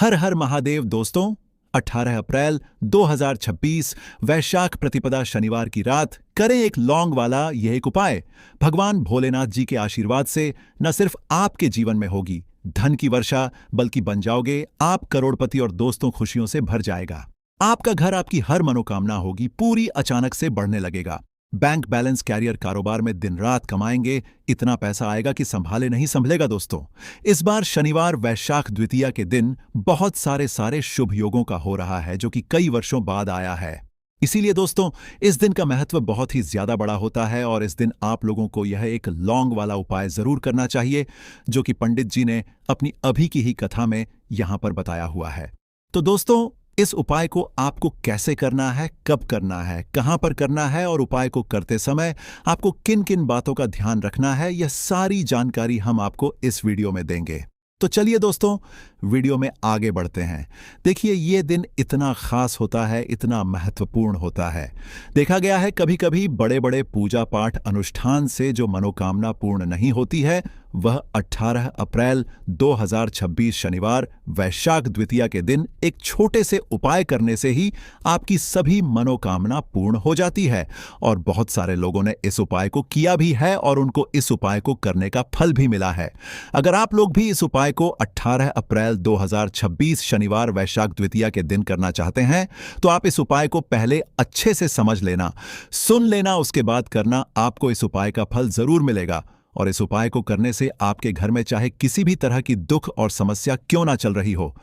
हर हर महादेव दोस्तों। 18 अप्रैल 2026 वैशाख प्रतिपदा शनिवार की रात करें एक लौंग वाला यह एक उपाय। भगवान भोलेनाथ जी के आशीर्वाद से न सिर्फ आपके जीवन में होगी धन की वर्षा, बल्कि बन जाओगे आप करोड़पति और दोस्तों खुशियों से भर जाएगा। आपका घर, आपकी हर मनोकामना होगी पूरी, अचानक से बढ़ने लगेगा। बैंक बैलेंस, कैरियर, कारोबार में दिन रात कमाएंगे, इतना पैसा आएगा कि संभाले नहीं संभलेगा। दोस्तों, इस बार शनिवार वैशाख द्वितीया के दिन बहुत सारे शुभ योगों का हो रहा है, जो कि कई वर्षों बाद आया है। इसीलिए दोस्तों, इस दिन का महत्व बहुत ही ज्यादा बड़ा होता है और इस दिन आप लोगों को यह एक लौंग वाला उपाय जरूर करना चाहिए, जो कि पंडित जी ने अपनी अभी की ही कथा में यहां पर बताया हुआ है। तो दोस्तों, इस उपाय को आपको कैसे करना है, कब करना है, कहां पर करना है और उपाय को करते समय आपको किन किन बातों का ध्यान रखना है, यह सारी जानकारी हम आपको इस वीडियो में देंगे। तो चलिए दोस्तों, वीडियो में आगे बढ़ते हैं। देखिए, ये दिन इतना खास होता है, इतना महत्वपूर्ण होता है। देखा गया है कभी कभी बड़े बड़े पूजा पाठ अनुष्ठान से जो मनोकामना पूर्ण नहीं होती है, वह 18 अप्रैल 2026 शनिवार वैशाख द्वितीया के दिन एक छोटे से उपाय करने से ही आपकी सभी मनोकामना पूर्ण हो जाती है। और बहुत सारे लोगों ने इस उपाय को किया भी है और उनको इस उपाय को करने का फल भी मिला है। अगर आप लोग भी इस उपाय को 18 अप्रैल 2026 शनिवार वैशाख द्वितीया के दिन करना चाहते हैं, तो आप इस उपाय को पहले अच्छे से समझ लेना, सुन लेना, उसके बाद करना। आपको इस उपाय का फल जरूर मिलेगा। और इस उपाय को करने से आपके घर में चाहे किसी भी तरह की दुख और समस्या क्यों ना चल रही हो,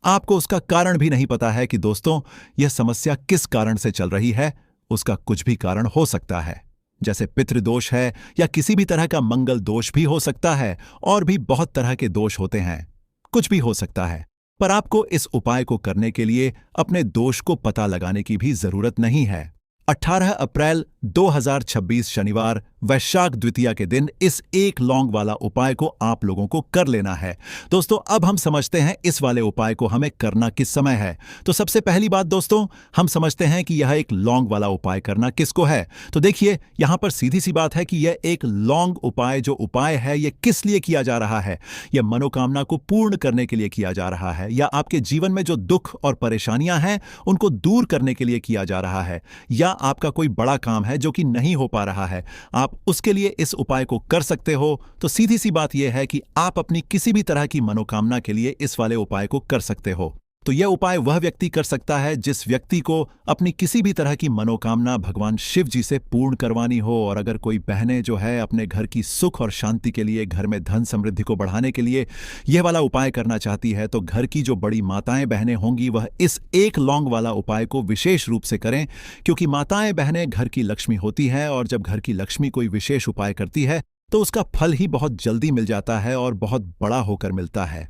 आपको उसका कारण भी नहीं पता है कि दोस्तों यह समस्या किस कारण से चल रही है, उसका कुछ भी कारण हो सकता है। जैसे पितृदोष है या किसी भी तरह का मंगल दोष भी हो सकता है, और भी बहुत तरह के दोष होते हैं, कुछ भी हो सकता है। पर आपको इस उपाय को करने के लिए अपने दोष को पता लगाने की भी जरूरत नहीं है। 18 अप्रैल 2026 शनिवार वैशाख द्वितीया के दिन इस एक लौंग वाला उपाय को आप लोगों को कर लेना है। दोस्तों, अब हम समझते हैं इस वाले उपाय को हमें करना किस समय है। तो सबसे पहली बात दोस्तों, हम समझते हैं कि यह एक लौंग वाला उपाय करना किसको है। तो देखिए, यहां पर सीधी सी बात है कि यह एक लौंग उपाय जो उपाय है, यह किस लिए किया जा रहा है। यह मनोकामना को पूर्ण करने के लिए किया जा रहा है, या आपके जीवन में जो दुख और परेशानियां हैं उनको दूर करने के लिए किया जा रहा है, या आपका कोई बड़ा काम है जो कि नहीं हो पा रहा है, आप उसके लिए इस उपाय को कर सकते हो। तो सीधी सी बात यह है कि आप अपनी किसी भी तरह की मनोकामना के लिए इस वाले उपाय को कर सकते हो। तो यह उपाय वह व्यक्ति कर सकता है जिस व्यक्ति को अपनी किसी भी तरह की मनोकामना भगवान शिव जी से पूर्ण करवानी हो। और अगर कोई बहनें जो है अपने घर की सुख और शांति के लिए, घर में धन समृद्धि को बढ़ाने के लिए यह वाला उपाय करना चाहती है, तो घर की जो बड़ी माताएं बहनें होंगी वह इस एक लौंग वाला उपाय को विशेष रूप से करें, क्योंकि माताएं बहनें घर की लक्ष्मी होती हैं, और जब घर की लक्ष्मी कोई विशेष उपाय करती है तो उसका फल ही बहुत जल्दी मिल जाता है और बहुत बड़ा होकर मिलता है।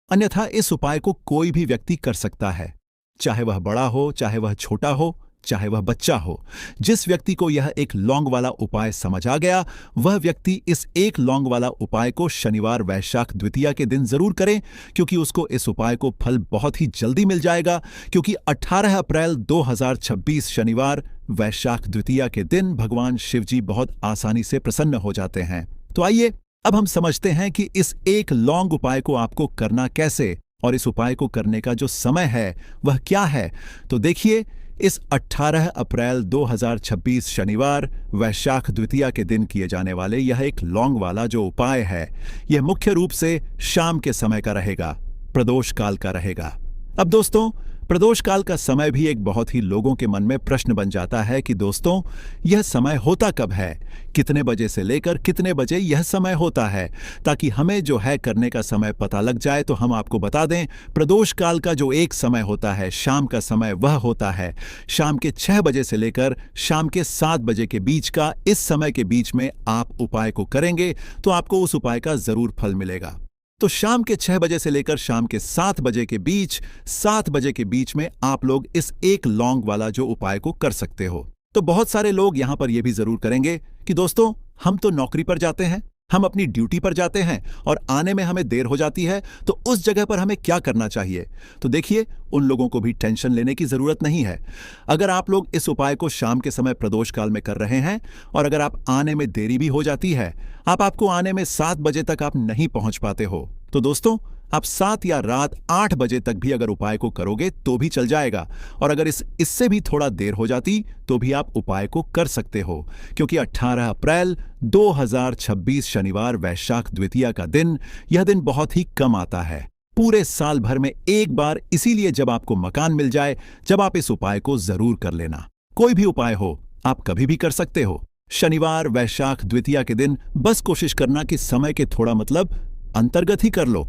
अन्यथा इस उपाय को कोई भी व्यक्ति कर सकता है, चाहे वह बड़ा हो, चाहे वह छोटा हो, चाहे वह बच्चा हो। जिस व्यक्ति को यह एक लौंग वाला उपाय समझ आ गया, वह व्यक्ति इस एक लौंग वाला उपाय को शनिवार वैशाख द्वितीया के दिन जरूर करें, क्योंकि उसको इस उपाय को फल बहुत ही जल्दी मिल जाएगा। क्योंकि 18 अप्रैल 2026 शनिवार वैशाख द्वितीया के दिन भगवान शिव जी बहुत आसानी से प्रसन्न हो जाते हैं। तो आइए अब हम समझते हैं कि इस एक लौंग उपाय को आपको करना कैसे, और इस उपाय को करने का जो समय है वह क्या है। तो देखिए, इस 18 अप्रैल 2026 शनिवार वैशाख द्वितीया के दिन किए जाने वाले यह एक लौंग वाला जो उपाय है, यह मुख्य रूप से शाम के समय का रहेगा, प्रदोष काल का रहेगा। अब दोस्तों, प्रदोष काल का समय भी एक बहुत ही लोगों के मन में प्रश्न बन जाता है कि दोस्तों यह समय होता कब है, कितने बजे से लेकर कितने बजे यह समय होता है, ताकि हमें जो है करने का समय पता लग जाए। तो हम आपको बता दें, प्रदोष काल का जो एक समय होता है, शाम का समय, वह होता है शाम के 6 बजे से लेकर शाम के 7 बजे के बीच का। इस समय के बीच में आप उपाय को करेंगे तो आपको उस उपाय का जरूर फल मिलेगा। तो शाम के 6 बजे से लेकर शाम के 7 बजे के बीच, 7 बजे के बीच में आप लोग इस एक लौंग वाला जो उपाय को कर सकते हो। तो बहुत सारे लोग यहां पर यह भी जरूर करेंगे कि दोस्तों हम तो नौकरी पर जाते हैं, हम अपनी ड्यूटी पर जाते हैं और आने में हमें देर हो जाती है, तो उस जगह पर हमें क्या करना चाहिए। तो देखिए, उन लोगों को भी टेंशन लेने की जरूरत नहीं है। अगर आप लोग इस उपाय को शाम के समय प्रदोष काल में कर रहे हैं और अगर आप आने में देरी भी हो जाती है, आपको आने में 7 बजे तक आप नहीं पहुंच पाते हो, तो दोस्तों आप 7 या रात 8 बजे तक भी अगर उपाय को करोगे तो भी चल जाएगा, और अगर इससे भी थोड़ा देर हो जाती तो भी आप उपाय को कर सकते हो, क्योंकि 18 अप्रैल 2026 शनिवार वैशाख द्वितीया का दिन, यह दिन बहुत ही कम आता है पूरे साल भर में एक बार। इसीलिए जब आपको मकान मिल जाए, जब आप इस उपाय को जरूर कर लेना। कोई भी उपाय हो, आप कभी भी कर सकते हो। शनिवार वैशाख द्वितीया के दिन बस कोशिश करना कि समय के थोड़ा अंतर्गत ही कर लो,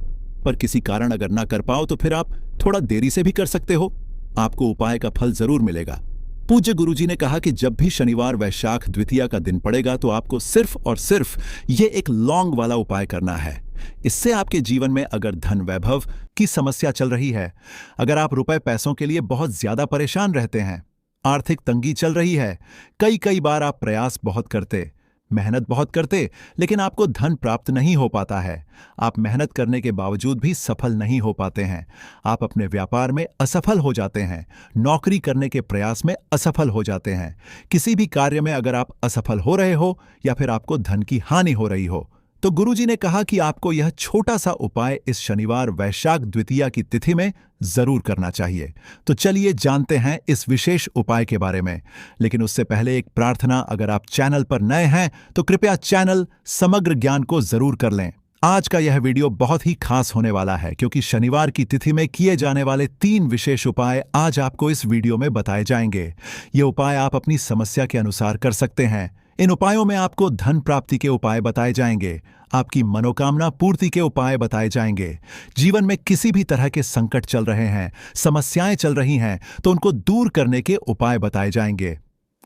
पर किसी कारण अगर ना कर पाओ तो फिर आप थोड़ा देरी से भी कर सकते हो, आपको उपाय का फल जरूर मिलेगा। पूज्य गुरुजी ने कहा कि जब भी शनिवार वैशाख द्वितीया का दिन पड़ेगा तो आपको सिर्फ और सिर्फ ये एक लौंग वाला उपाय करना है। इससे आपके जीवन में अगर धन वैभव की समस्या चल रही है, अगर आप रुपए पैसों के लिए बहुत ज्यादा परेशान रहते हैं, आर्थिक तंगी चल रही है, कई बार आप प्रयास बहुत करते, मेहनत बहुत करते, लेकिन आपको धन प्राप्त नहीं हो पाता है, आप मेहनत करने के बावजूद भी सफल नहीं हो पाते हैं, आप अपने व्यापार में असफल हो जाते हैं, नौकरी करने के प्रयास में असफल हो जाते हैं, किसी भी कार्य में अगर आप असफल हो रहे हो या फिर आपको धन की हानि हो रही हो, तो गुरुजी ने कहा कि आपको यह छोटा सा उपाय इस शनिवार वैशाख द्वितीया की तिथि में जरूर करना चाहिए। तो चलिए जानते हैं इस विशेष उपाय के बारे में, लेकिन उससे पहले एक प्रार्थना। अगर आप चैनल पर नए हैं तो कृपया चैनल समग्र ज्ञान को जरूर कर लें। आज का यह वीडियो बहुत ही खास होने वाला है, क्योंकि शनिवार की तिथि में किए जाने वाले 3 विशेष उपाय आज आपको इस वीडियो में बताए जाएंगे। ये उपाय आप अपनी समस्या के अनुसार कर सकते हैं। इन उपायों में आपको धन प्राप्ति के उपाय बताए जाएंगे, आपकी मनोकामना पूर्ति के उपाय बताए जाएंगे। जीवन में किसी भी तरह के संकट चल रहे हैं, समस्याएं चल रही हैं, तो उनको दूर करने के उपाय बताए जाएंगे।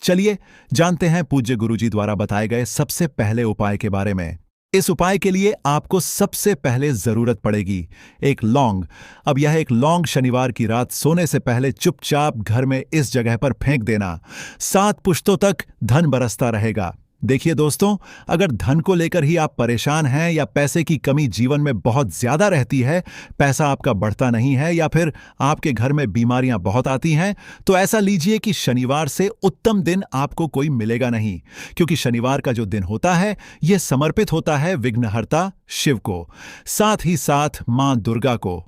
चलिए जानते हैं पूज्य गुरुजी द्वारा बताए गए सबसे पहले उपाय के बारे में। इस उपाय के लिए आपको सबसे पहले जरूरत पड़ेगी एक लौंग। अब यह एक लौंग शनिवार की रात सोने से पहले चुपचाप घर में इस जगह पर फेंक देना। 7 पुश्तों तक धन बरसता रहेगा। देखिए दोस्तों, अगर धन को लेकर ही आप परेशान हैं या पैसे की कमी जीवन में बहुत ज्यादा रहती है, पैसा आपका बढ़ता नहीं है या फिर आपके घर में बीमारियां बहुत आती हैं, तो ऐसा लीजिए कि शनिवार से उत्तम दिन आपको कोई मिलेगा नहीं, क्योंकि शनिवार का जो दिन होता है यह समर्पित होता है विघ्नहर्ता शिव को, साथ ही साथ मां दुर्गा को।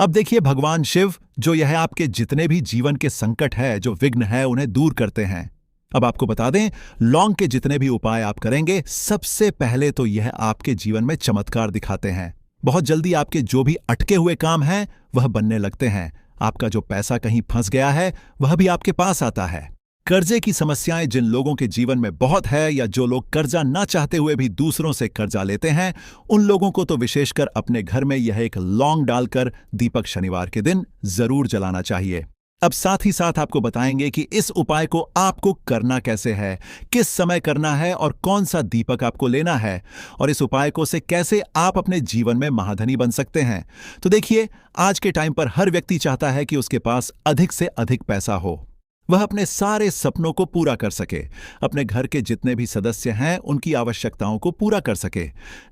अब देखिए, भगवान शिव जो यह आपके जितने भी जीवन के संकट है, जो विघ्न है, उन्हें दूर करते हैं। अब आपको बता दें, लौंग के जितने भी उपाय आप करेंगे, सबसे पहले तो यह आपके जीवन में चमत्कार दिखाते हैं। बहुत जल्दी आपके जो भी अटके हुए काम हैं वह बनने लगते हैं। आपका जो पैसा कहीं फंस गया है वह भी आपके पास आता है। कर्जे की समस्याएं जिन लोगों के जीवन में बहुत है, या जो लोग कर्जा ना चाहते हुए भी दूसरों से कर्जा लेते हैं, उन लोगों को तो विशेषकर अपने घर में यह एक लौंग डालकर दीपक शनिवार के दिन जरूर जलाना चाहिए। अब साथ ही साथ आपको बताएंगे कि इस उपाय को आपको करना कैसे है, किस समय करना है और कौन सा दीपक आपको लेना है, और इस उपाय को से कैसे आप अपने जीवन में महाधनी बन सकते हैं। तो देखिए, आज के टाइम पर हर व्यक्ति चाहता है कि उसके पास अधिक से अधिक पैसा हो, वह अपने सारे सपनों को पूरा कर सके, अपने घर के जितने भी सदस्य हैं उनकी आवश्यकताओं को पूरा कर सके।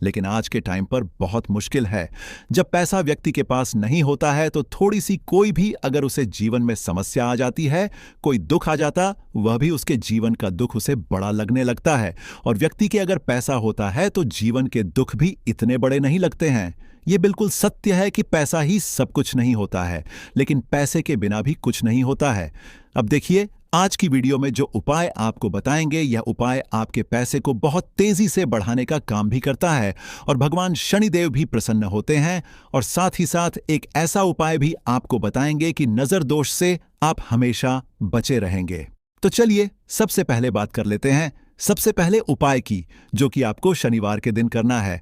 लेकिन आज के टाइम पर बहुत मुश्किल है। जब पैसा व्यक्ति के पास नहीं होता है तो थोड़ी सी कोई भी अगर उसे जीवन में समस्या आ जाती है, कोई दुख आ जाता, वह भी उसके जीवन का दुख उसे बड़ा लगने लगता है। और व्यक्ति के अगर पैसा होता है तो जीवन के दुख भी इतने बड़े नहीं लगते हैं। ये बिल्कुल सत्य है कि पैसा ही सब कुछ नहीं होता है, लेकिन पैसे के बिना भी कुछ नहीं होता है। अब देखिए, आज की वीडियो में जो उपाय आपको बताएंगे, यह उपाय आपके पैसे को बहुत तेजी से बढ़ाने का काम भी करता है, और भगवान शनिदेव भी प्रसन्न होते हैं। और साथ ही साथ एक ऐसा उपाय भी आपको बताएंगे कि नजर दोष से आप हमेशा बचे रहेंगे। तो चलिए सबसे पहले बात कर लेते हैं सबसे पहले उपाय की, जो कि आपको शनिवार के दिन करना है।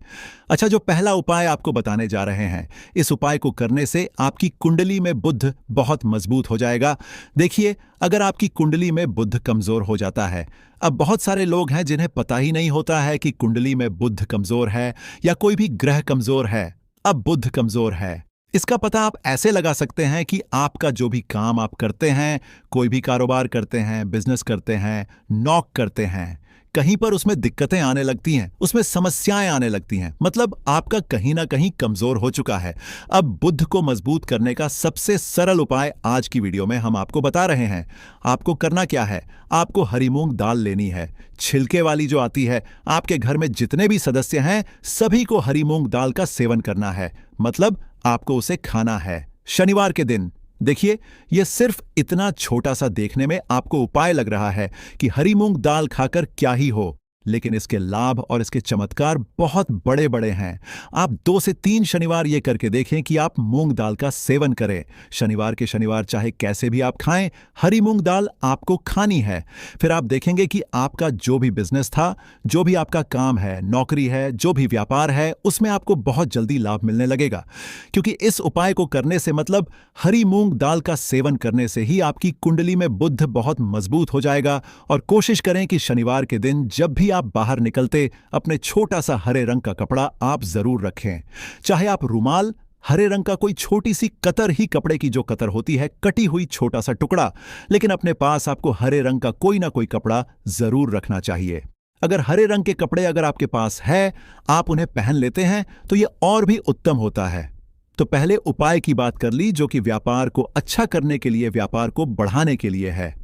अच्छा, जो पहला उपाय आपको बताने जा रहे हैं, इस उपाय को करने से आपकी कुंडली में बुध बहुत मजबूत हो जाएगा। देखिए, अगर आपकी कुंडली में बुध कमजोर हो जाता है, अब बहुत सारे लोग हैं जिन्हें पता ही नहीं होता है कि कुंडली में बुध कमजोर है या कोई भी ग्रह कमजोर है। अब बुध कमजोर है, इसका पता आप ऐसे लगा सकते हैं कि आपका जो भी काम आप करते हैं, कोई भी कारोबार करते हैं, बिजनेस करते हैं, नौक करते हैं, कहीं पर उसमें दिक्कतें आने लगती हैं, उसमें समस्याएं आने लगती हैं, मतलब आपका कहीं ना कहीं कमजोर हो चुका है। अब बुध को मजबूत करने का सबसे सरल उपाय आज की वीडियो में हम आपको बता रहे हैं। आपको करना क्या है, आपको हरी मूंग दाल लेनी है, छिलके वाली जो आती है। आपके घर में जितने भी सदस्य हैं सभी को हरी मूंग दाल का सेवन करना है, मतलब आपको उसे खाना है शनिवार के दिन। देखिए, यह सिर्फ इतना छोटा सा देखने में आपको उपाय लग रहा है कि हरी मूंग दाल खाकर क्या ही हो, लेकिन इसके लाभ और इसके चमत्कार बहुत बड़े बड़े हैं। आप 2 से 3 शनिवार ये करके देखें कि आप मूंग दाल का सेवन करें। शनिवार के शनिवार चाहे कैसे भी आप खाएं, हरी मूंग दाल आपको खानी है। फिर आप देखेंगे कि आपका जो भी बिजनेस था, जो भी आपका काम है, नौकरी है, जो भी व्यापार है, उसमें आपको बहुत जल्दी लाभ मिलने लगेगा। क्योंकि इस उपाय को करने से मतलब हरी मूंग दाल का सेवन करने से ही आपकी कुंडली में बुध बहुत मजबूत हो जाएगा। और कोशिश करें कि शनिवार के दिन जब भी आप बाहर निकलते, अपने छोटा सा हरे रंग का कपड़ा आप जरूर रखें। चाहे आप रुमाल, हरे रंग का कोई छोटी सी कतर ही कपड़े की जो कतर होती है, कटी हुई छोटा सा टुकड़ा, लेकिन अपने पास आपको हरे रंग का कोई ना कोई कपड़ा जरूर रखना चाहिए। अगर हरे रंग के कपड़े अगर आपके पास है, आप उन्हें पहन लेते हैं तो यह और भी उत्तम होता है। तो पहले उपाय की बात कर ली, जो कि व्यापार को अच्छा करने के लिए, व्यापार को बढ़ाने के लिए है,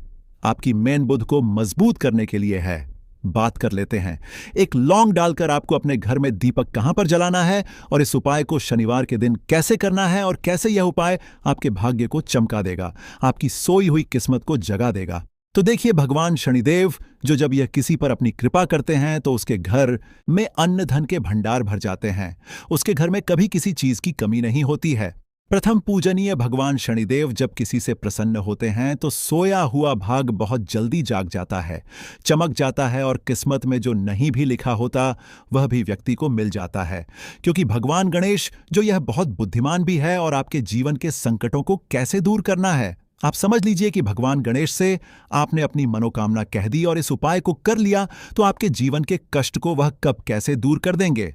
आपकी मेन बुध को मजबूत करने के लिए है। बात कर लेते हैं। एक लौंग डालकर आपको अपने घर में दीपक कहां पर जलाना है और इस उपाय को शनिवार के दिन कैसे करना है और कैसे यह उपाय आपके भाग्य को चमका देगा, आपकी सोई हुई किस्मत को जगा देगा। तो देखिए, भगवान शनिदेव जो जब यह किसी पर अपनी कृपा करते हैं तो उसके घर में अन्न धन के भंडार भर जाते हैं। उसके घर में कभी किसी चीज की कमी नहीं होती है। प्रथम पूजनीय भगवान शनिदेव जब किसी से प्रसन्न होते हैं तो सोया हुआ भाग बहुत जल्दी जाग जाता है, चमक जाता है, और किस्मत में जो नहीं भी लिखा होता वह भी व्यक्ति को मिल जाता है। क्योंकि भगवान गणेश जो यह बहुत बुद्धिमान भी है और आपके जीवन के संकटों को कैसे दूर करना है। आप समझ लीजिए कि भगवान गणेश से आपने अपनी मनोकामना कह दी और इस उपाय को कर लिया तो आपके जीवन के कष्ट को वह कब कैसे दूर कर देंगे,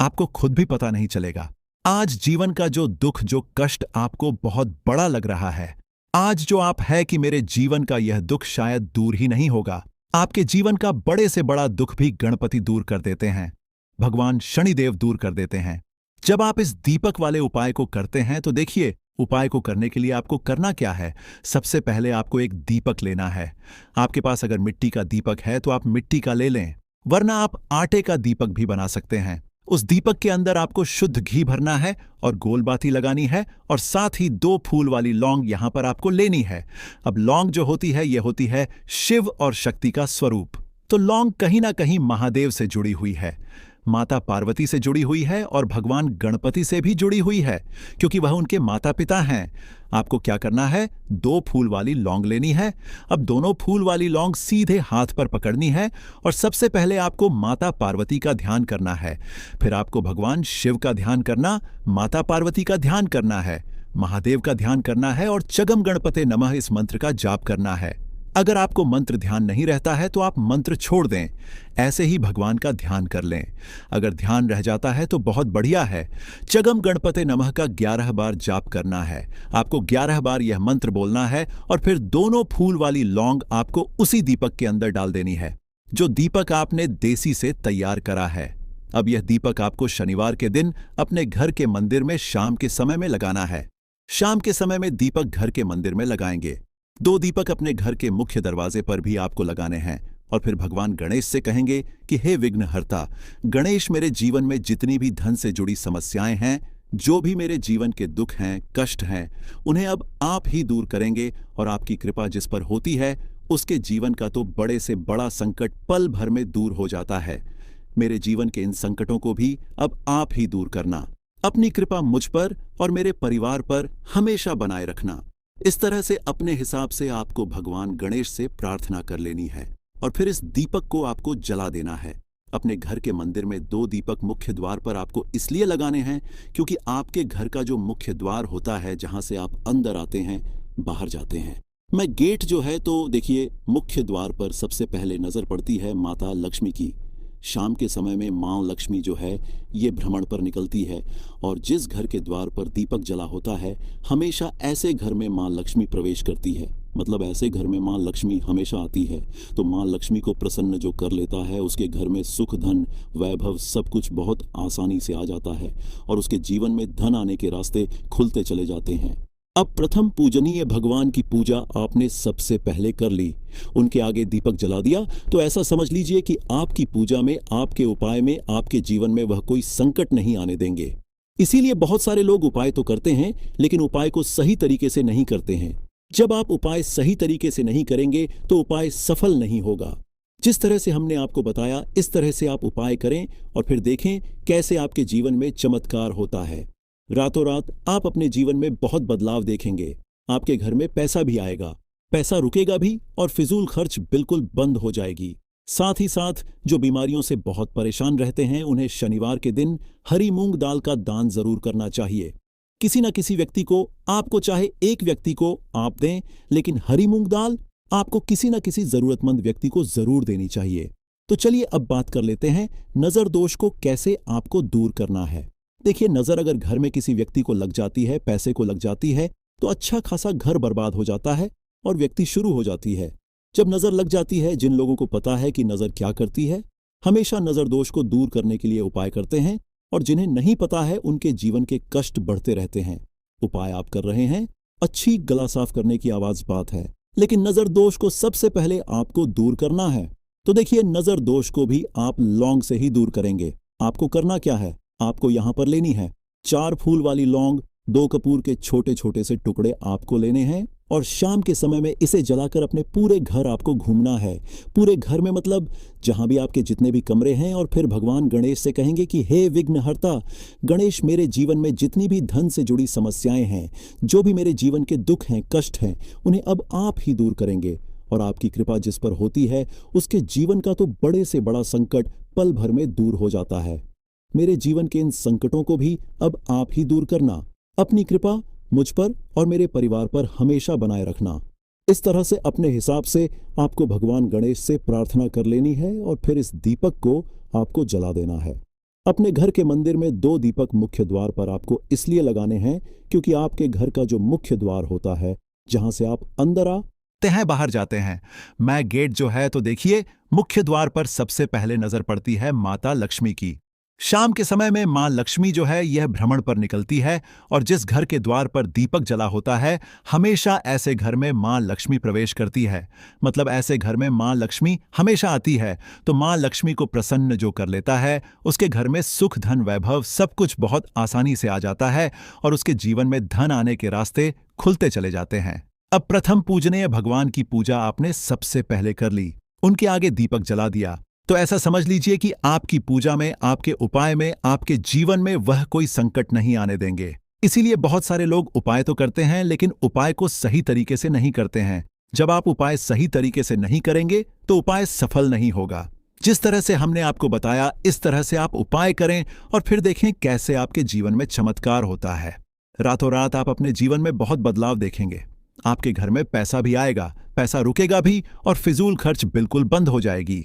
आपको खुद भी पता नहीं चलेगा। आज जीवन का जो दुख, जो कष्ट आपको बहुत बड़ा लग रहा है, आज जो आप है कि मेरे जीवन का यह दुख शायद दूर ही नहीं होगा, आपके जीवन का बड़े से बड़ा दुख भी गणपति दूर कर देते हैं, भगवान शनिदेव दूर कर देते हैं। जब आप इस दीपक वाले उपाय को करते हैं तो देखिए, उपाय को करने के लिए आपको करना क्या है। सबसे पहले आपको एक दीपक लेना है। आपके पास अगर मिट्टी का दीपक है तो आप मिट्टी का ले लें, वरना आप आटे का दीपक भी बना सकते हैं। उस दीपक के अंदर आपको शुद्ध घी भरना है और गोल बाती लगानी है, और साथ ही 2 फूल वाली लौंग यहां पर आपको लेनी है। अब लौंग जो होती है, यह होती है शिव और शक्ति का स्वरूप। तो लौंग कहीं ना कहीं महादेव से जुड़ी हुई है, माता पार्वती से जुड़ी हुई है और भगवान गणपति से भी जुड़ी हुई है, क्योंकि वह उनके माता पिता हैं। आपको क्या करना है, 2 फूल वाली लौंग लेनी है। अब दोनों फूल वाली लौंग सीधे हाथ पर पकड़नी है और सबसे पहले आपको माता पार्वती का ध्यान करना है। फिर आपको भगवान शिव का ध्यान करना, माता पार्वती का ध्यान करना है, महादेव का ध्यान करना है और चगम गणपते नमः इस मंत्र का जाप करना है। अगर आपको मंत्र ध्यान नहीं रहता है तो आप मंत्र छोड़ दें, ऐसे ही भगवान का ध्यान कर लें। अगर ध्यान रह जाता है तो बहुत बढ़िया है। चगम गणपते नमः का 11 बार जाप करना है। आपको 11 बार यह मंत्र बोलना है और फिर दोनों फूल वाली लौंग आपको उसी दीपक के अंदर डाल देनी है, जो दीपक आपने देसी से तैयार करा है। अब यह दीपक आपको शनिवार के दिन अपने घर के मंदिर में शाम के समय में लगाना है। शाम के समय में दीपक घर के मंदिर में लगाएंगे। 2 दीपक अपने घर के मुख्य दरवाजे पर भी आपको लगाने हैं और फिर भगवान गणेश से कहेंगे कि हे विघ्नहर्ता गणेश, मेरे जीवन में जितनी भी धन से जुड़ी समस्याएं हैं, जो भी मेरे जीवन के दुख हैं, कष्ट हैं, उन्हें अब आप ही दूर करेंगे और आपकी कृपा जिस पर होती है उसके जीवन का तो बड़े से बड़ा संकट पल भर में दूर हो जाता है। मेरे जीवन के इन संकटों को भी अब आप ही दूर करना। अपनी कृपा मुझ पर और मेरे परिवार पर हमेशा बनाए रखना। इस तरह से अपने हिसाब से आपको भगवान गणेश से प्रार्थना कर लेनी है और फिर इस दीपक को आपको जला देना है। अपने घर के मंदिर में 2 दीपक मुख्य द्वार पर आपको इसलिए लगाने हैं क्योंकि आपके घर का जो मुख्य द्वार होता है, जहां से आप अंदर आते हैं, बाहर जाते हैं, मैं गेट जो है, तो देखिए मुख्य द्वार पर सबसे पहले नजर पड़ती है माता लक्ष्मी की। शाम के समय में माँ लक्ष्मी जो है ये भ्रमण पर निकलती है और जिस घर के द्वार पर दीपक जला होता है, हमेशा ऐसे घर में माँ लक्ष्मी प्रवेश करती है। मतलब ऐसे घर में माँ लक्ष्मी हमेशा आती है। तो माँ लक्ष्मी को प्रसन्न जो कर लेता है, उसके घर में सुख, धन, वैभव सब कुछ बहुत आसानी से आ जाता है और उसके जीवन में धन आने के रास्ते खुलते चले जाते हैं। अब प्रथम पूजनीय भगवान की पूजा आपने सबसे पहले कर ली, उनके आगे दीपक जला दिया, तो ऐसा समझ लीजिए कि आपकी पूजा में, आपके उपाय में, आपके जीवन में वह कोई संकट नहीं आने देंगे। इसीलिए बहुत सारे लोग उपाय तो करते हैं, लेकिन उपाय को सही तरीके से नहीं करते हैं। जब आप उपाय सही तरीके से नहीं करेंगे तो उपाय सफल नहीं होगा। जिस तरह से हमने आपको बताया, इस तरह से आप उपाय करें और फिर देखें कैसे आपके जीवन में चमत्कार होता है। रातों रात आप अपने जीवन में बहुत बदलाव देखेंगे। आपके घर में पैसा भी आएगा, पैसा रुकेगा भी और फिजूल खर्च बिल्कुल बंद हो जाएगी। साथ ही साथ जो बीमारियों से बहुत परेशान रहते हैं, उन्हें शनिवार के दिन हरी मूंग दाल का दान जरूर करना चाहिए। किसी न किसी व्यक्ति को, आपको चाहे एक व्यक्ति को आप दें, लेकिन हरी मूंग दाल आपको किसी न किसी जरूरतमंद व्यक्ति को जरूर देनी चाहिए। तो चलिए अब बात कर लेते हैं नजर दोष को कैसे आपको दूर करना है। देखिए, नजर अगर घर में किसी व्यक्ति को लग जाती है, पैसे को लग जाती है, तो अच्छा खासा घर बर्बाद हो जाता है और व्यक्ति शुरू हो जाती है। जब नजर लग जाती है, जिन लोगों को पता है कि नजर क्या करती है, हमेशा नजर दोष को दूर करने के लिए उपाय करते हैं, और जिन्हें नहीं पता है उनके जीवन के कष्ट बढ़ते रहते हैं। उपाय आप कर रहे हैं, अच्छी गला साफ करने की आवाज बात है, लेकिन नजर दोष को सबसे पहले आपको दूर करना है। तो देखिए, नजर दोष को भी आप लौंग से ही दूर करेंगे। आपको करना क्या है, आपको यहां पर लेनी है 4 फूल वाली लौंग, 2 कपूर के छोटे छोटे से टुकड़े आपको लेने हैं, और शाम के समय में इसे जलाकर अपने पूरे घर आपको घूमना है। पूरे घर में मतलब जहां भी आपके जितने भी कमरे हैं, और फिर भगवान गणेश से कहेंगे कि हे विघ्नहर्ता गणेश, मेरे जीवन में जितनी भी धन से जुड़ी समस्याएं हैं, जो भी मेरे जीवन के दुख हैं, कष्ट हैं, उन्हें अब आप ही दूर करेंगे। और आपकी कृपा जिस पर होती है, उसके जीवन का तो बड़े से बड़ा संकट पल भर में दूर हो जाता है। मेरे जीवन के इन संकटों को भी अब आप ही दूर करना। अपनी कृपा मुझ पर और मेरे परिवार पर हमेशा बनाए रखना। इस तरह से अपने हिसाब से आपको भगवान गणेश से प्रार्थना कर लेनी है, और फिर इस दीपक को आपको जला देना है। अपने घर के मंदिर में 2 दीपक मुख्य द्वार पर आपको इसलिए लगाने हैं क्योंकि आपके घर का जो मुख्य द्वार होता है, जहां से आप अंदर आते हैं, बाहर जाते हैं, मैं गेट जो है, तो देखिए मुख्य द्वार पर सबसे पहले नजर पड़ती है माता लक्ष्मी की। शाम के समय में मां लक्ष्मी जो है, यह भ्रमण पर निकलती है, और जिस घर के द्वार पर दीपक जला होता है, हमेशा ऐसे घर में मां लक्ष्मी प्रवेश करती है। मतलब ऐसे घर में मां लक्ष्मी हमेशा आती है। तो मां लक्ष्मी को प्रसन्न जो कर लेता है, उसके घर में सुख, धन, वैभव सब कुछ बहुत आसानी से आ जाता है, और उसके जीवन में धन आने के रास्ते खुलते चले जाते हैं। अब प्रथम पूजनीय भगवान की पूजा आपने सबसे पहले कर ली, उनके आगे दीपक जला दिया। तो ऐसा समझ लीजिए कि आपकी पूजा में, आपके उपाय में, आपके जीवन में वह कोई संकट नहीं आने देंगे। इसीलिए बहुत सारे लोग उपाय तो करते हैं, लेकिन उपाय को सही तरीके से नहीं करते हैं। जब आप उपाय सही तरीके से नहीं करेंगे तो उपाय सफल नहीं होगा। जिस तरह से हमने आपको बताया, इस तरह से आप उपाय करें और फिर देखें कैसे आपके जीवन में चमत्कार होता है। रातों रात आप अपने जीवन में बहुत बदलाव देखेंगे। आपके घर में पैसा भी आएगा, पैसा रुकेगा भी, और फिजूल खर्च बिल्कुल बंद हो जाएगी।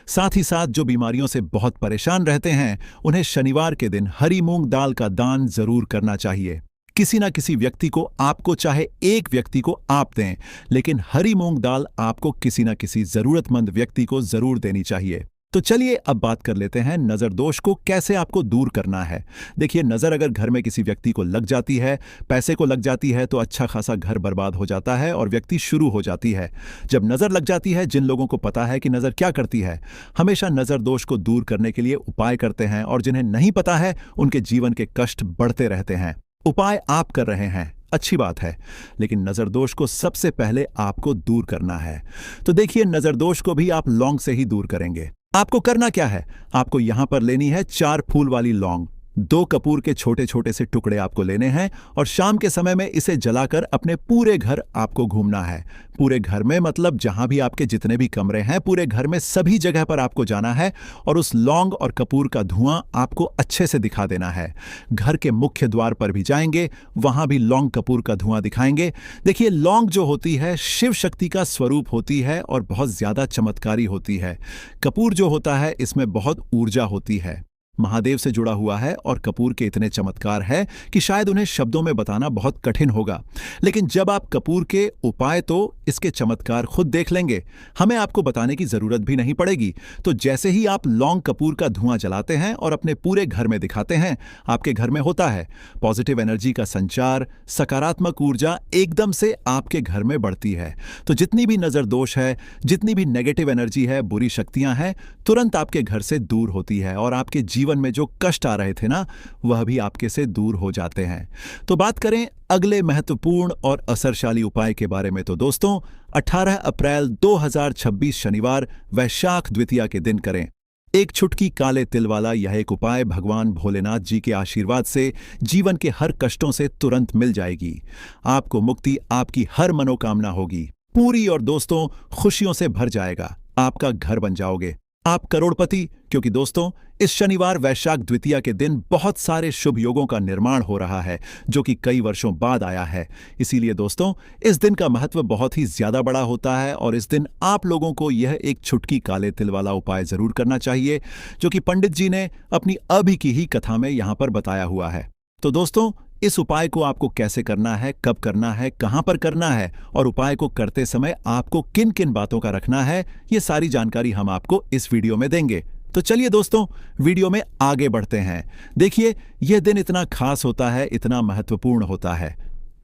साथ ही साथ जो बीमारियों से बहुत परेशान रहते हैं, उन्हें शनिवार के दिन हरी मूंग दाल का दान जरूर करना चाहिए। किसी ना किसी व्यक्ति को, आपको चाहे एक व्यक्ति को आप दें, लेकिन हरी मूंग दाल आपको किसी ना किसी जरूरतमंद व्यक्ति को जरूर देनी चाहिए। तो चलिए अब बात कर लेते हैं नजर दोष को कैसे आपको दूर करना है। देखिए, नजर अगर घर में किसी व्यक्ति को लग जाती है, पैसे को लग जाती है, तो अच्छा खासा घर बर्बाद हो जाता है और व्यक्ति शुरू हो जाती है। जब नजर लग जाती है, जिन लोगों को पता है कि नजर क्या करती है, हमेशा नजर दोष को दूर करने के लिए उपाय करते हैं, और जिन्हें नहीं पता है उनके जीवन के कष्ट बढ़ते रहते हैं। उपाय आप कर रहे हैं, अच्छी बात है, लेकिन नजर दोष को सबसे पहले आपको दूर करना है। तो देखिए, नजर दोष को भी आप लौंग से ही दूर करेंगे। आपको करना क्या है, आपको यहां पर लेनी है 4 फूल वाली लौंग, 2 कपूर के छोटे छोटे से टुकड़े आपको लेने हैं, और शाम के समय में इसे जलाकर अपने पूरे घर आपको घूमना है। पूरे घर में मतलब जहां भी आपके जितने भी कमरे हैं, पूरे घर में सभी जगह पर आपको जाना है, और उस लौंग और कपूर का धुआं आपको अच्छे से दिखा देना है। घर के मुख्य द्वार पर भी जाएंगे, वहां भी लौंग कपूर का धुआं दिखाएंगे। देखिए, लौंग जो होती है शिव शक्ति का स्वरूप होती है और बहुत ज्यादा चमत्कारी होती है। कपूर जो होता है, इसमें बहुत ऊर्जा होती है, महादेव से जुड़ा हुआ है, और कपूर के इतने चमत्कार है कि शायद उन्हें शब्दों में बताना बहुत कठिन होगा। लेकिन जब आप कपूर के उपाय, तो इसके चमत्कार खुद देख लेंगे, हमें आपको बताने की जरूरत भी नहीं पड़ेगी। तो जैसे ही आप लौंग कपूर का धुआं जलाते हैं और अपने पूरे घर में दिखाते हैं, आपके घर में होता है पॉजिटिव एनर्जी का संचार, सकारात्मक ऊर्जा एकदम से आपके घर में बढ़ती है। तो जितनी भी नजर दोष है, जितनी भी नेगेटिव एनर्जी है, बुरी शक्तियां हैं, तुरंत आपके घर से दूर होती है, और आपके जीवन जीवन में जो कष्ट आ रहे थे ना, वह भी आपके से दूर हो जाते हैं। तो बात करें अगले महत्वपूर्ण और असरशाली उपाय के बारे में, तो दोस्तों 18 अप्रैल 2026 शनिवार वैशाख द्वितीया के दिन करें। एक चुटकी काले तिल वाला यह एक उपाय भगवान भोलेनाथ जी के आशीर्वाद से जीवन के हर कष्टों से तुरंत मिल जाएगी। आपको मुक्ति, आपकी हर मनोकामना होगी पूरी, और दोस्तों खुशियों से भर जाएगा। आपका घर बन जाओगे, आप करोड़पति। क्योंकि दोस्तों इस शनिवार वैशाख द्वितीया के दिन बहुत सारे शुभ योगों का निर्माण हो रहा है, जो कि कई वर्षों बाद आया है। इसीलिए दोस्तों इस दिन का महत्व बहुत ही ज्यादा बड़ा होता है, और इस दिन आप लोगों को यह एक चुटकी काले तिल वाला उपाय जरूर करना चाहिए, जो कि पंडित जी ने अपनी अभी की ही कथा में यहां पर बताया हुआ है। तो दोस्तों इस उपाय को आपको कैसे करना है, कब करना है, कहां पर करना है, और उपाय को करते समय आपको किन किन बातों का रखना है, ये सारी जानकारी हम आपको इस वीडियो में देंगे। तो चलिए दोस्तों वीडियो में आगे बढ़ते हैं। देखिए यह दिन इतना खास होता है, इतना महत्वपूर्ण होता है।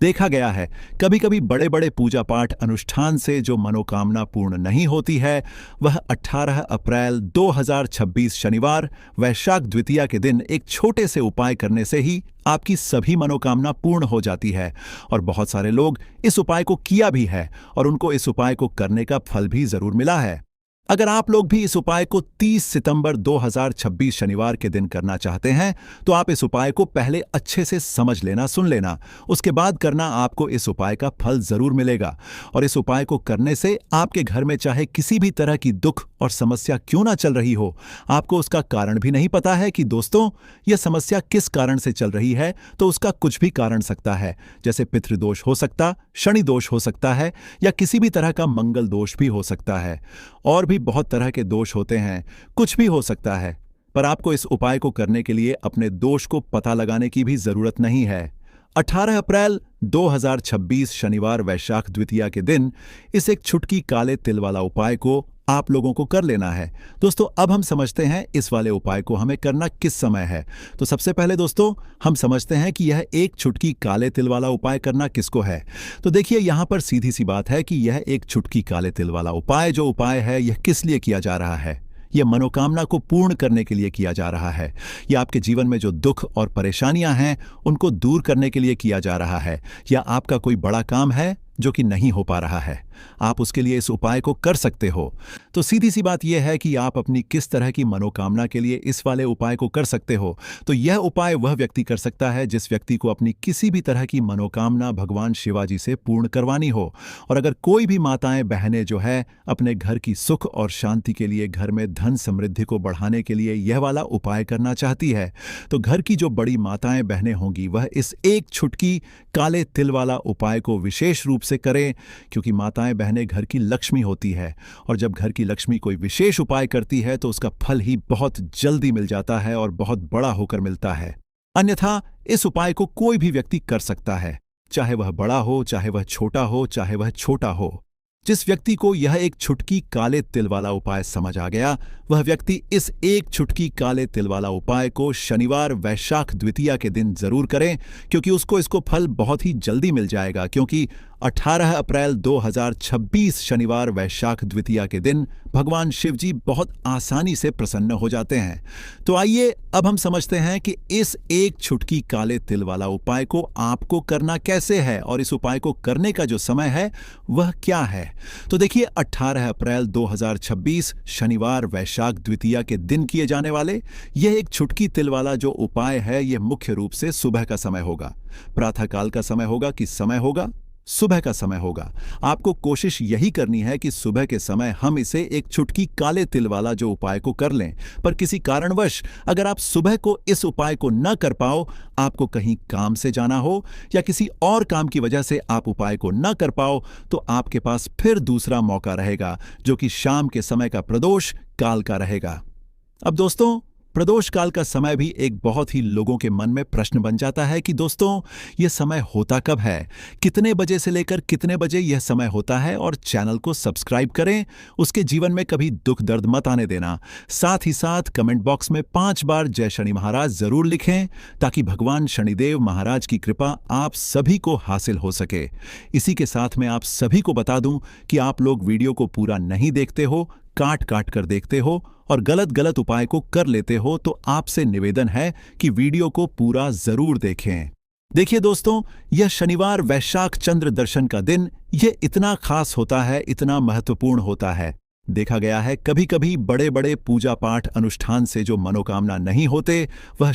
देखा गया है कभी कभी बड़े बड़े पूजा पाठ अनुष्ठान से जो मनोकामना पूर्ण नहीं होती है, वह 18 अप्रैल 2026 शनिवार वैशाख द्वितीया के दिन एक छोटे से उपाय करने से ही आपकी सभी मनोकामना पूर्ण हो जाती है। और बहुत सारे लोग इस उपाय को किया भी है, और उनको इस उपाय को करने का फल भी जरूर मिला है। अगर आप लोग भी इस उपाय को 30 सितंबर 2026 शनिवार के दिन करना चाहते हैं, तो आप इस उपाय को पहले अच्छे से समझ लेना, सुन लेना, उसके बाद करना। आपको इस उपाय का फल जरूर मिलेगा। और इस उपाय को करने से आपके घर में चाहे किसी भी तरह की दुख और समस्या क्यों ना चल रही हो, आपको उसका कारण भी नहीं पता है कि दोस्तों यह समस्या किस कारण से चल रही है, तो उसका कुछ भी कारण सकता है। जैसे पितृदोष हो सकता, शनि दोष हो सकता है, या किसी भी तरह का मंगल दोष भी हो सकता है। और भी बहुत तरह के दोष होते हैं, कुछ भी हो सकता है। पर आपको इस उपाय को करने के लिए अपने दोष को पता लगाने की भी जरूरत नहीं है। 18 अप्रैल 2026 शनिवार वैशाख द्वितीया के दिन इस एक चुटकी काले तिल वाला उपाय को आप लोगों को कर लेना है। दोस्तों अब हम समझते हैं इस वाले उपाय को हमें करना किस समय है। तो सबसे पहले दोस्तों हम समझते हैं कि यह एक चुटकी काले तिल वाला उपाय करना किसको है। तो देखिए यहां पर सीधी सी बात है कि यह एक चुटकी काले तिल वाला उपाय जो उपाय है, यह किस लिए किया जा रहा है। यह मनोकामना को पूर्ण करने के लिए किया जा रहा है। यह आपके जीवन में जो दुख और परेशानियां हैं उनको दूर करने के लिए किया जा रहा है। या आपका कोई बड़ा काम है जो कि नहीं हो पा रहा है, आप उसके लिए इस उपाय को कर सकते हो। तो सीधी सी बात यह है कि आप अपनी किस तरह की मनोकामना के लिए इस वाले उपाय को कर सकते हो। तो यह उपाय वह व्यक्ति कर सकता है जिस व्यक्ति को अपनी किसी भी तरह की मनोकामना भगवान शिवाजी से पूर्ण करवानी हो। और अगर कोई भी माताएं बहनें जो है अपने घर की सुख और शांति के लिए, घर में धन समृद्धि को बढ़ाने के लिए यह वाला उपाय करना चाहती है, तो घर की जो बड़ी माताएं बहनें होंगी वह इस एक चुटकी काले तिल वाला उपाय को विशेष रूप से करें। क्योंकि माताएं बहनें घर की लक्ष्मी होती है, और जब घर की लक्ष्मी कोई विशेष उपाय करती है तो उसका फल ही बहुत जल्दी मिल जाता है और बहुत बड़ा होकर मिलता है। अन्यथा इस उपाय को कोई भी व्यक्ति कर सकता है, चाहे वह बड़ा हो, चाहे वह छोटा हो, चाहे वह छोटा हो। जिस व्यक्ति को यह एक चुटकी काले तिल वाला उपाय समझ आ गया, वह व्यक्ति इस एक चुटकी काले तिल वाला उपाय को शनिवार वैशाख द्वितीया के दिन जरूर करें, क्योंकि उसको इसको फल बहुत ही जल्दी मिल जाएगा। क्योंकि 18 अप्रैल 2026 शनिवार वैशाख द्वितीया के दिन भगवान शिव जी बहुत आसानी से प्रसन्न हो जाते हैं। तो आइए अब हम समझते हैं कि इस एक चुटकी काले तिल वाला उपाय को आपको करना कैसे है, और इस उपाय को करने का जो समय है वह क्या है। तो देखिए 18 अप्रैल 2026 शनिवार वैशाख द्वितीया के दिन किए जाने वाले यह एक चुटकी तिल वाला जो उपाय है, यह मुख्य रूप से सुबह का समय होगा। प्रातःकाल का समय होगा कि समय होगा, सुबह का समय होगा। आपको कोशिश यही करनी है कि सुबह के समय हम इसे एक चुटकी काले तिल वाला जो उपाय को कर लें। पर किसी कारणवश अगर आप सुबह को इस उपाय को न कर पाओ, आपको कहीं काम से जाना हो या किसी और काम की वजह से आप उपाय को न कर पाओ, तो आपके पास फिर दूसरा मौका रहेगा, जो कि शाम के समय का प्रदोष काल का रहेगा। अब दोस्तों प्रदोष काल का समय भी एक बहुत ही लोगों के मन में प्रश्न बन जाता है कि दोस्तों यह समय होता कब है, कितने बजे से लेकर कितने बजे यह समय होता है। और चैनल को सब्सक्राइब करें, उसके जीवन में कभी दुख दर्द मत आने देना। साथ ही साथ कमेंट बॉक्स में 5 बार जय शनि महाराज जरूर लिखें, ताकि भगवान शनिदेव महाराज की कृपा आप सभी को हासिल हो सके। इसी के साथ मैं आप सभी को बता दूं कि आप लोग वीडियो को पूरा नहीं देखते हो, काट काट कर देखते हो और गलत गलत उपाय को कर लेते हो तो आपसे निवेदन है कि वीडियो को पूरा जरूर देखें। देखिए दोस्तों, यह शनिवार वैशाख चंद्र दर्शन का दिन यह इतना खास होता है, इतना महत्वपूर्ण होता है। देखा गया है कभी कभी बड़े बड़े पूजा पाठ अनुष्ठान से जो मनोकामना नहीं होते वह